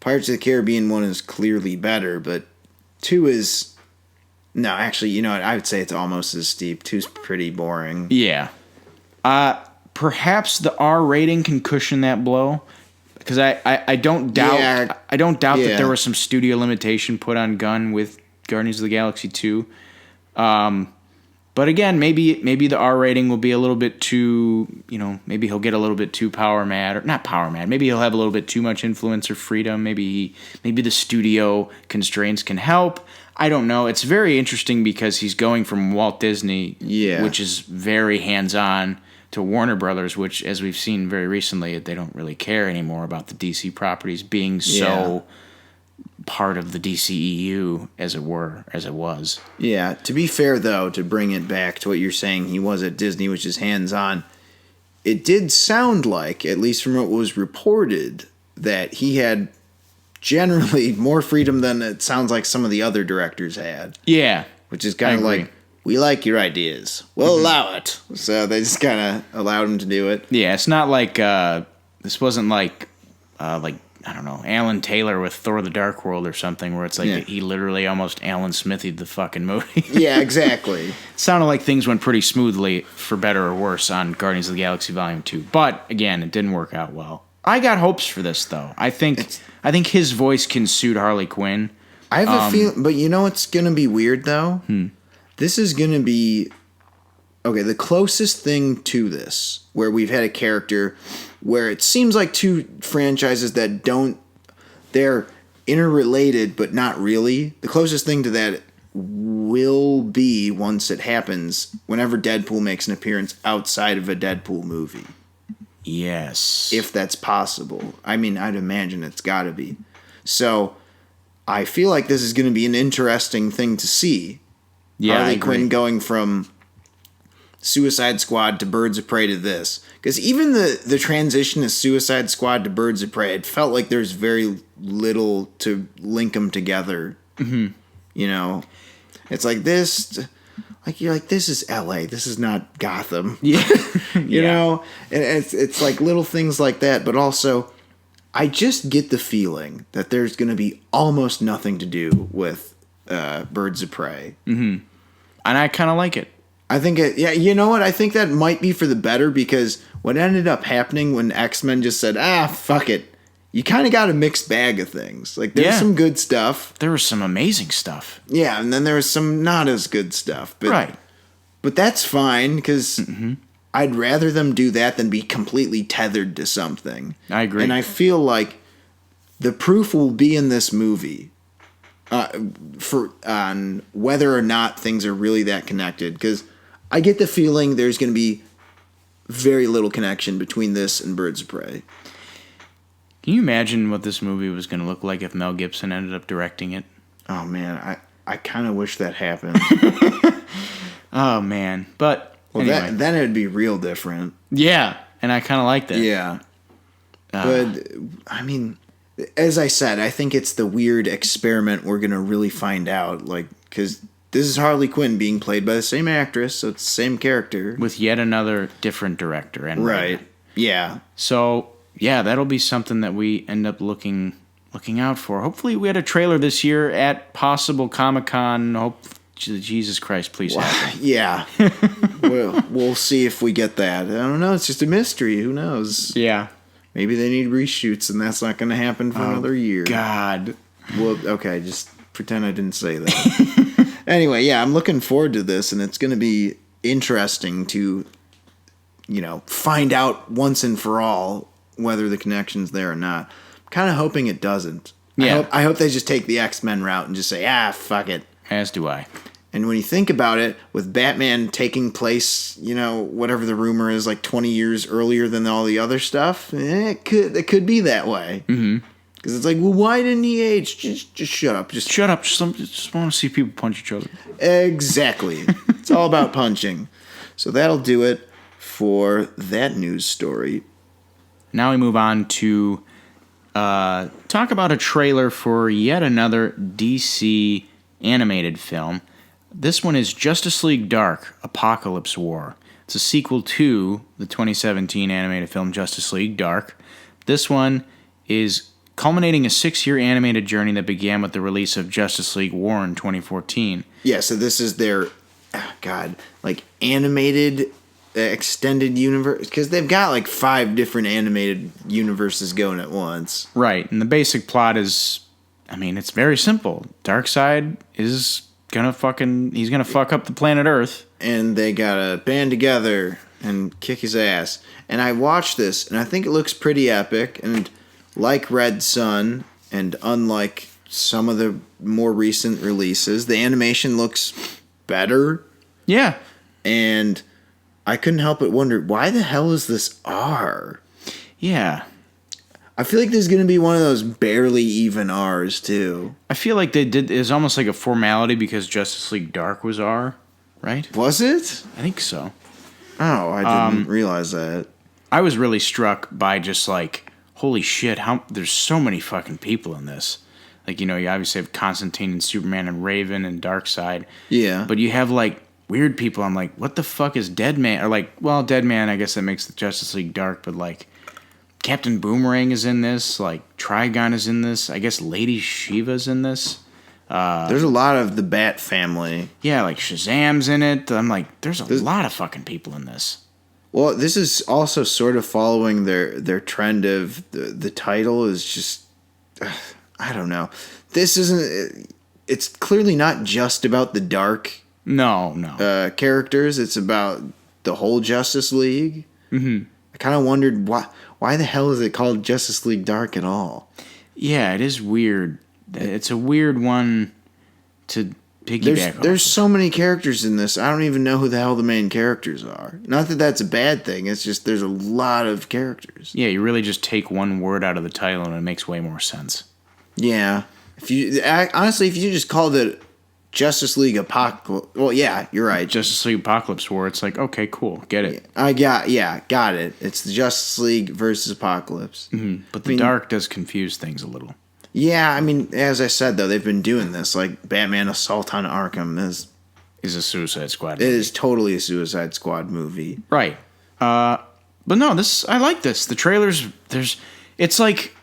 Pirates of the Caribbean 1 is clearly better, but 2 is... No, actually, you know what? I would say it's almost as steep. 2's pretty boring. Yeah. Perhaps the R rating can cushion that blow, because I don't doubt that there was some studio limitation put on Gunn with Guardians of the Galaxy 2. But again, maybe the R rating will be a little bit too, maybe he'll get a little bit too power mad, or not power mad. Maybe he'll have a little bit too much influence or freedom. Maybe the studio constraints can help. I don't know. It's very interesting because he's going from Walt Disney, which is very hands-on, to Warner Brothers, which, as we've seen very recently, they don't really care anymore about the DC properties being so part of the DCEU, as it was. Yeah. To be fair, though, to bring it back to what you're saying, he was at Disney, which is hands-on. It did sound like, at least from what was reported, that he had generally more freedom than it sounds like some of the other directors had. Yeah. Which is kind of like, we like your ideas. We'll allow it. So they just kind of allowed him to do it. Yeah, it's not like, this wasn't like, I don't know, Alan Taylor with Thor the Dark World or something, where it's like he literally almost Alan Smithied the fucking movie. Yeah, exactly. It sounded like things went pretty smoothly, for better or worse, on Guardians of the Galaxy Volume 2. But, again, it didn't work out well. I got hopes for this, though. I think his voice can suit Harley Quinn. I have a feeling, but you know what's going to be weird, though? This is going to be, the closest thing to this, where we've had a character where it seems like two franchises that they're interrelated, but not really. The closest thing to that will be, once it happens, whenever Deadpool makes an appearance outside of a Deadpool movie. Yes. If that's possible. I mean, I'd imagine it's got to be. So, I feel like this is going to be an interesting thing to see. Yeah, Harley Quinn going from Suicide Squad to Birds of Prey to this. Because even the transition of Suicide Squad to Birds of Prey, it felt like there's very little to link them together. Mm-hmm. It's like this... Like, you're like, this is LA. This is not Gotham. Yeah. you know? And it's like little things like that. But also, I just get the feeling that there's going to be almost nothing to do with Birds of Prey. And I kind of like it. I think you know what? I think that might be for the better, because what ended up happening when X-Men just said, fuck it, you kind of got a mixed bag of things. Like, there's some good stuff. There was some amazing stuff. Yeah, and then there was some not as good stuff. But, right. But that's fine, because I'd rather them do that than be completely tethered to something. I agree. And I feel like the proof will be in this movie on whether or not things are really that connected, because I get the feeling there's going to be very little connection between this and Birds of Prey. Can you imagine what this movie was going to look like if Mel Gibson ended up directing it? Oh, man, I kind of wish that happened. Oh, man. But anyway. Then it would be real different. Yeah, and I kind of like that. Yeah. But, I mean, as I said, I think it's the weird experiment we're going to really find out. Like, because this is Harley Quinn being played by the same actress, so it's the same character. With yet another different director. And right. writer. Yeah. So, yeah, that'll be something that we end up looking out for. Hopefully we had a trailer this year at possible Comic-Con. Jesus Christ, please happen. Yeah. We'll see if we get that. I don't know. It's just a mystery. Who knows? Yeah. Maybe they need reshoots, and that's not going to happen for another year. God. Well, okay, just pretend I didn't say that. Anyway, yeah, I'm looking forward to this, and it's going to be interesting to, find out once and for all whether the connection's there or not. I'm kind of hoping it doesn't. Yeah. I hope they just take the X-Men route and just say, fuck it. As do I. And when you think about it, with Batman taking place, whatever the rumor is, like 20 years earlier than all the other stuff, it could be that way. Mm-hmm. Because it's like, well, why didn't he age? Just shut up. Just shut up. Just want to see people punch each other. Exactly. It's all about punching. So that'll do it for that news story. Now we move on to talk about a trailer for yet another DC animated film. This one is Justice League Dark, Apokolips War. It's a sequel to the 2017 animated film Justice League Dark. This one is culminating a 6-year animated journey that began with the release of Justice League War in 2014. Yeah, so this is their, animated extended universe, because they've got like 5 different animated universes going at once. Right, and the basic plot is, it's very simple. Darkseid is he's gonna fuck up the planet Earth. And they gotta band together and kick his ass. And I watched this, and I think it looks pretty epic, and like Red Sun, and unlike some of the more recent releases, the animation looks better. Yeah. And I couldn't help but wonder, why the hell is this R? Yeah. I feel like there's going to be one of those barely even R's, too. I feel like it was almost like a formality because Justice League Dark was R, right? Was it? I think so. Oh, I didn't realize that. I was really struck by just like, holy shit, there's so many fucking people in this. Like, you obviously have Constantine and Superman and Raven and Darkseid. Yeah. But you have like weird people. I'm like, what the fuck is Deadman? Or like, well, Deadman, I guess that makes the Justice League Dark, but like, Captain Boomerang is in this. Like, Trigon is in this. I guess Lady Shiva's in this. There's a lot of the Bat family. Yeah, like Shazam's in it. I'm like, there's a lot of fucking people in this. Well, this is also sort of following their trend of the title is just, I don't know. This isn't, it's clearly not just about the dark characters. It's about the whole Justice League. Mm-hmm. I kind of wondered why the hell is it called Justice League Dark at all? Yeah, it is weird. It's a weird one to piggyback off. There's so many characters in this. I don't even know who the hell the main characters are. Not that that's a bad thing. It's just there's a lot of characters. Yeah, you really just take one word out of the title and it makes way more sense. Yeah. If you just called it Justice League Apocalypse. Well, yeah, you're right. Justice League Apokolips War. It's like, okay, cool, get it. Got it. It's the Justice League versus Apocalypse. Mm-hmm. But the dark does confuse things a little. Yeah, as I said though, they've been doing this. Like Batman: Assault on Arkham is a Suicide Squad movie. It is totally a Suicide Squad movie. Right. But no, I like this. The trailers, it's like,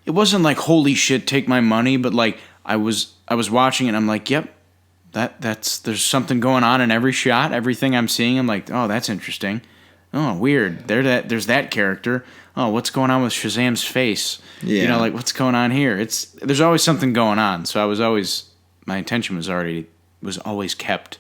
it wasn't like holy shit, take my money, but like, I was watching it and I'm like, yep, there's something going on in every shot. Everything I'm seeing, I'm like, oh, that's interesting. Oh, weird. There's that character. Oh, what's going on with Shazam's face? Yeah. You know, like, what's going on here? There's always something going on. So my attention was always kept.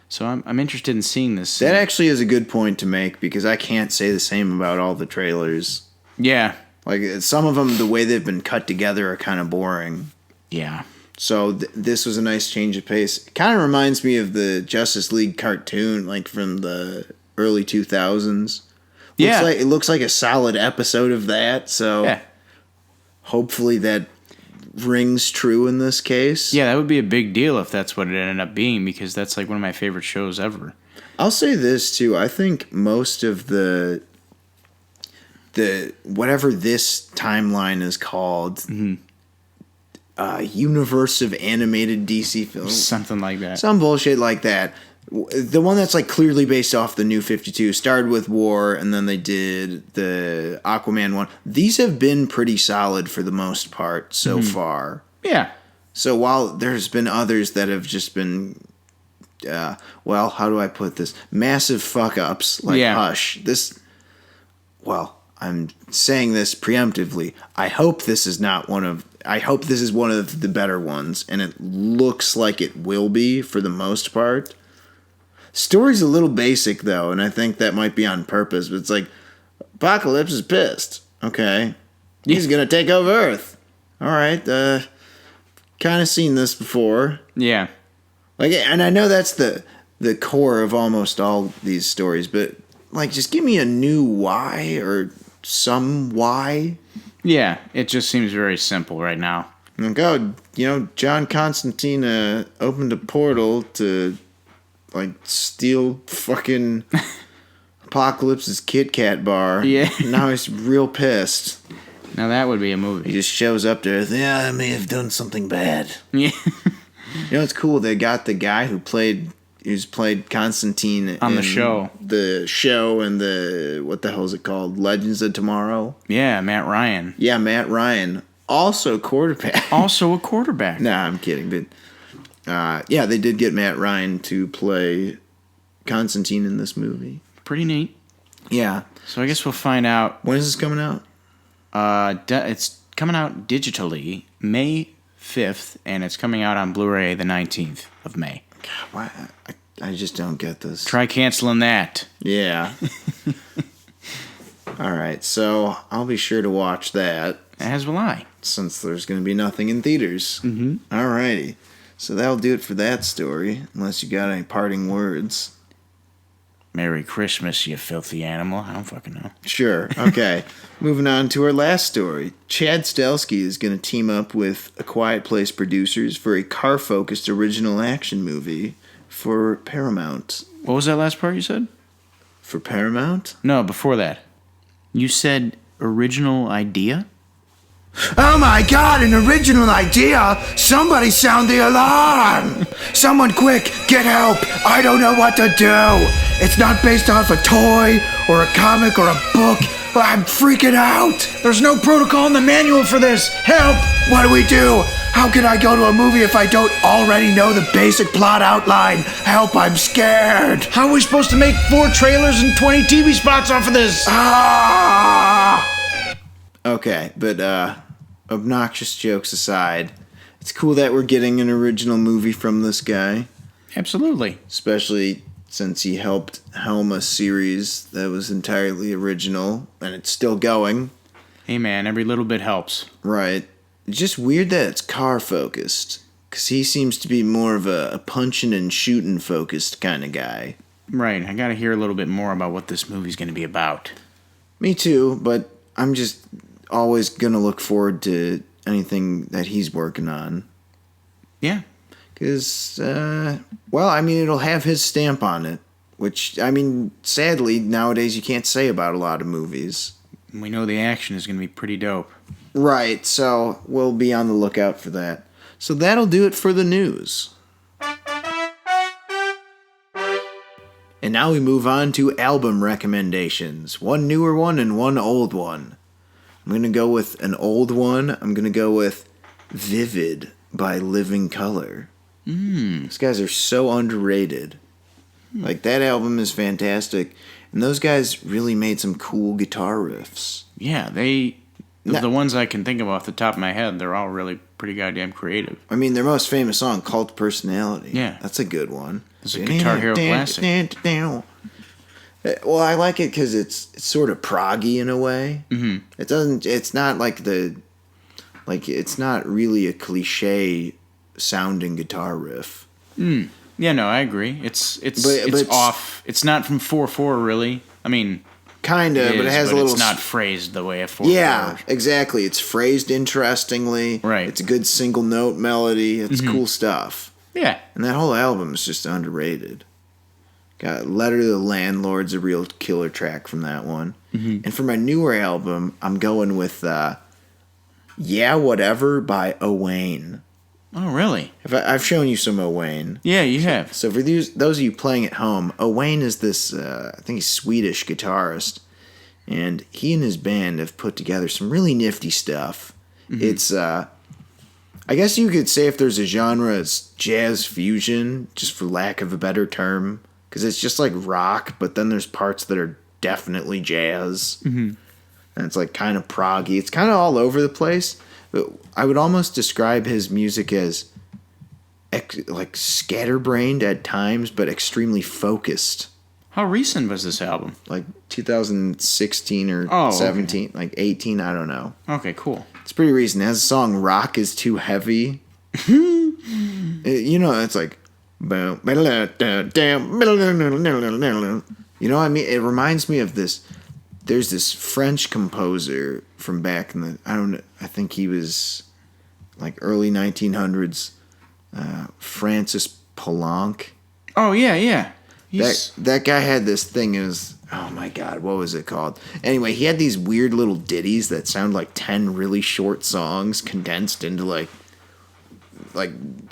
So I'm interested in seeing this. That actually is a good point to make, because I can't say the same about all the trailers. Yeah. Like, some of them, the way they've been cut together are kind of boring. Yeah. So this was a nice change of pace. It kind of reminds me of the Justice League cartoon, like from the early 2000s. Yeah. It looks like a solid episode of that, so yeah. Hopefully that rings true in this case. Yeah, that would be a big deal if that's what it ended up being, because that's like one of my favorite shows ever. I'll say this too. I think most of the whatever this timeline is called, universe of animated DC films, something like that, some bullshit like that. The one that's like clearly based off the New 52 started with War, and then they did the Aquaman one. These have been pretty solid for the most part so far. Yeah. So while there's been others that have just been, well, how do I put this? Massive fuck ups like Hush. I'm saying this preemptively. I hope this is one of the better ones, and it looks like it will be for the most part. Story's a little basic, though, and I think that might be on purpose, but it's like, Apokolips is pissed. Okay. He's going to take over Earth. All right. Kind of seen this before. Yeah. Like, and I know that's the core of almost all these stories, but, like, just give me a new why or some why. Yeah, it just seems very simple right now. Like, oh, John Constantine opened a portal to, like, steal fucking Apokolips's Kit Kat bar. Yeah. Now he's real pissed. Now that would be a movie. He just shows up there. Yeah, I may have done something bad. Yeah. It's cool. They got the guy who's played Constantine on the show. The show and what the hell is it called? Legends of Tomorrow? Yeah, Matt Ryan. Yeah, Matt Ryan. Also quarterback. Also a quarterback. Nah, I'm kidding, but yeah, they did get Matt Ryan to play Constantine in this movie. Pretty neat. Yeah. So I guess we'll find out. When is this coming out? It's coming out digitally May 5th, and it's coming out on Blu-ray the 19th of May. God, why? I just don't get this. Try canceling that. Yeah. All right, so I'll be sure to watch that. As will I. Since there's going to be nothing in theaters. Mm-hmm. All righty. So that'll do it for that story, unless you got any parting words. Merry Christmas, you filthy animal. I don't fucking know. Sure. Okay. Moving on to our last story. Chad Stahelski is going to team up with A Quiet Place producers for a car-focused original action movie for Paramount. What was that last part you said? For Paramount? No, before that. You said original idea? Oh my god, an original idea! Somebody sound the alarm! Someone quick, get help! I don't know what to do! It's not based off a toy, or a comic, or a book. I'm freaking out! There's no protocol in the manual for this! Help! What do we do? How can I go to a movie if I don't already know the basic plot outline? Help, I'm scared! How are we supposed to make 4 trailers and 20 TV spots off of this? Okay, but obnoxious jokes aside, it's cool that we're getting an original movie from this guy. Absolutely. Especially since he helped helm a series that was entirely original, and it's still going. Hey man, every little bit helps. Right. It's just weird that it's car-focused, because he seems to be more of a punching and shooting focused kind of guy. Right, I gotta hear a little bit more about what this movie's gonna be about. Me too, but I'm just always gonna look forward to anything that he's working on. Yeah. Because, it'll have his stamp on it. Which, sadly, nowadays you can't say about a lot of movies. We know the action is going to be pretty dope. Right, so we'll be on the lookout for that. So that'll do it for the news. And now we move on to album recommendations. One newer one and one old one. I'm going to go with an old one. I'm going to go with Vivid by Living Colour. These guys are so underrated. Like, that album is fantastic. And those guys really made some cool guitar riffs. Yeah, the ones I can think of off the top of my head, they're all really pretty goddamn creative. I mean, their most famous song, Cult Personality. Yeah. That's a good one. It's a Guitar Hero classic. Well, I like it because it's sort of proggy in a way. Mm-hmm. It's not like it's not really a cliche sounding guitar riff. Yeah, no, I agree. It's off. It's not from 4/4 really. I mean, kind of, but it has a little. It's not phrased the way a 4/4. Yeah, exactly. It's phrased interestingly. Right. It's a good single note melody. It's cool stuff. Yeah. And that whole album is just underrated. Got Letter to the Landlord's a real killer track from that one. Mm-hmm. And for my newer album, I'm going with Yeah Whatever by Owain. Oh, really? I've shown you some Owain. Yeah, you have. So for those of you playing at home, Owain is this, I think he's Swedish guitarist. And he and his band have put together some really nifty stuff. Mm-hmm. It's, I guess you could say if there's a genre, it's jazz fusion, just for lack of a better term. Because it's just like rock, but then there's parts that are definitely jazz. Mm-hmm. And it's like kind of proggy. It's kind of all over the place. But I would almost describe his music as like scatterbrained at times, but extremely focused. How recent was this album? Like 2016 or 17, okay. Like 18, I don't know. Okay, cool. It's pretty recent. It has a song, Rock is Too Heavy. It's like... You know what I mean? It reminds me of this. There's this French composer from back in the... I think he was like early 1900s. Francis Poulenc. Oh, yeah. That guy had this thing. It was... Oh my God, what was it called? Anyway, he had these weird little ditties that sound like 10 really short songs condensed into like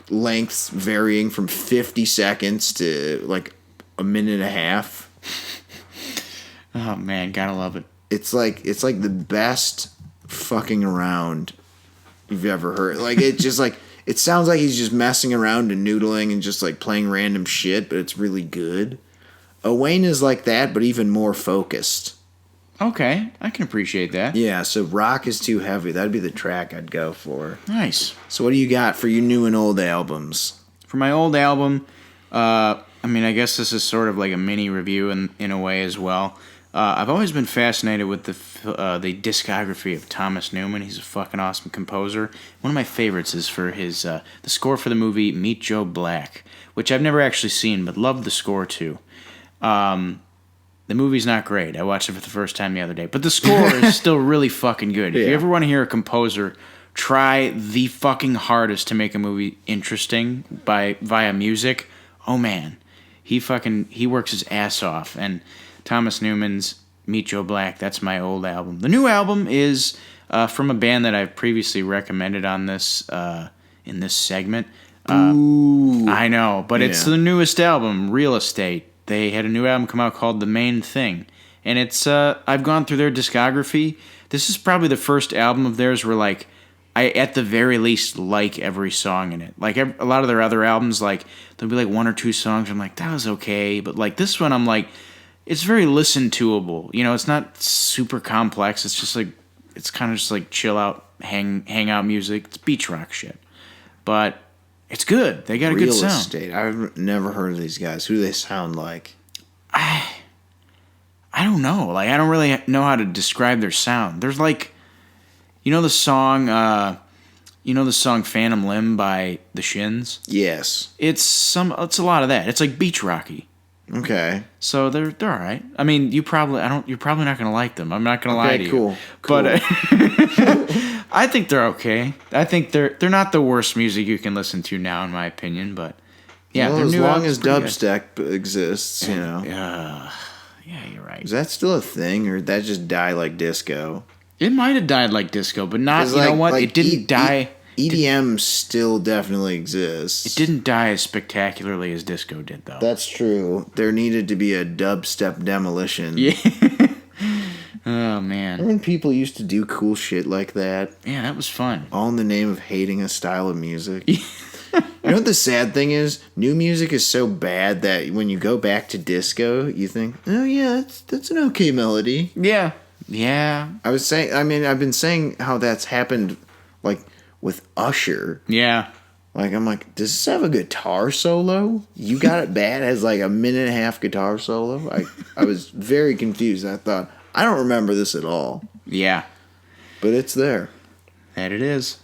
lengths varying from 50 seconds to like a minute and a half. Oh man, gotta love it. It's like the best fucking around you've ever heard. Like it just like it sounds like he's just messing around and noodling and just like playing random shit, but it's really good. Owain is like that, but even more focused. Okay, I can appreciate that. Yeah, so Rock is Too Heavy. That'd be the track I'd go for. Nice. So what do you got for your new and old albums? For my old album, I guess this is sort of like a mini review in a way as well. I've always been fascinated with the discography of Thomas Newman. He's a fucking awesome composer. One of my favorites is for his the score for the movie Meet Joe Black, which I've never actually seen, but love the score too. The movie's not great. I watched it for the first time the other day. But the score is still really fucking good. If you ever want to hear a composer try the fucking hardest to make a movie interesting via music, oh man. He works his ass off. And Thomas Newman's Meet Joe Black, that's my old album. The new album is from a band that I've previously recommended on this in this segment. Ooh. I know, but it's the newest album, Real Estate. They had a new album come out called The Main Thing. And it's, I've gone through their discography. This is probably the first album of theirs where, like, I, at the very least, like every song in it. Like, a lot of their other albums, like, there'll be, like, one or two songs. I'm like, that was okay. But, like, this one, I'm like, it's very listen-toable. You know, it's not super complex. It's just, like, it's kind of just, like, chill out, hang out music. It's beach rock shit. But... it's good. They got a good sound. Real Estate. I've never heard of these guys. Who do they sound like? I don't know. Like, I don't really know how to describe their sound. There's like, the song Phantom Limb by The Shins? Yes. It's a lot of that. It's like beach rocky. Okay. So they're all right. I mean, you're probably not going to like them. I'm not going to lie to you. Cool. But I think they're okay. I think they're not the worst music you can listen to now, in my opinion. But yeah, well, as long as dubstep exists, Yeah, you're right. Is that still a thing, or did that just die like disco? It might have died like disco, but not. You know what? Like it didn't die. EDM still definitely exists. It didn't die as spectacularly as disco did, though. That's true. There needed to be a dubstep demolition. Yeah. Oh Oh, man. Remember when people used to do cool shit like that? Yeah, that was fun. All in the name of hating a style of music. You know what the sad thing is? New music is so bad that when you go back to disco, you think, oh yeah, that's an okay melody. Yeah. Yeah. I've been saying how that's happened, like, with Usher. Yeah. Like, I'm like, does this have a guitar solo? You Got It Bad has like a minute and a half guitar solo. I was very confused. I thought, I don't remember this at all. Yeah. But it's there. That it is.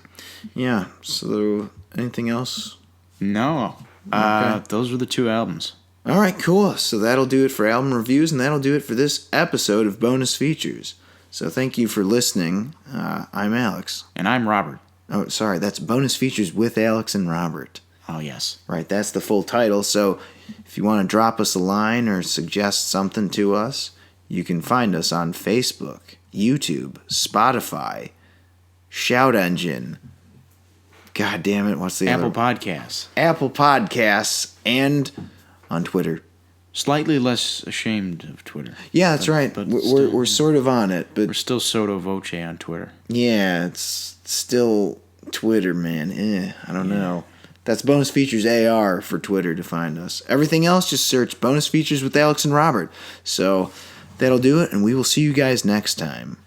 Yeah. So, anything else? No. Okay. Those were the 2 albums. All right, cool. So that'll do it for album reviews, and that'll do it for this episode of Bonus Features. So thank you for listening. I'm Alex. And I'm Robert. Oh, sorry, that's Bonus Features with Alex and Robert. Oh, yes. Right, that's the full title. So if you want to drop us a line or suggest something to us, you can find us on Facebook, YouTube, Spotify, Shout Engine. God damn it, what's the Apple other? Podcasts. Apple Podcasts, and on Twitter. Slightly less ashamed of Twitter. Yeah, that's right. But We're sort of on it, but we're still sotto voce on Twitter. yeah, it's still Twitter, man. I don't know. That's Bonus Features AR for Twitter to find us. Everything else, just search Bonus Features with Alex and Robert. So that'll do it, and we will see you guys next time.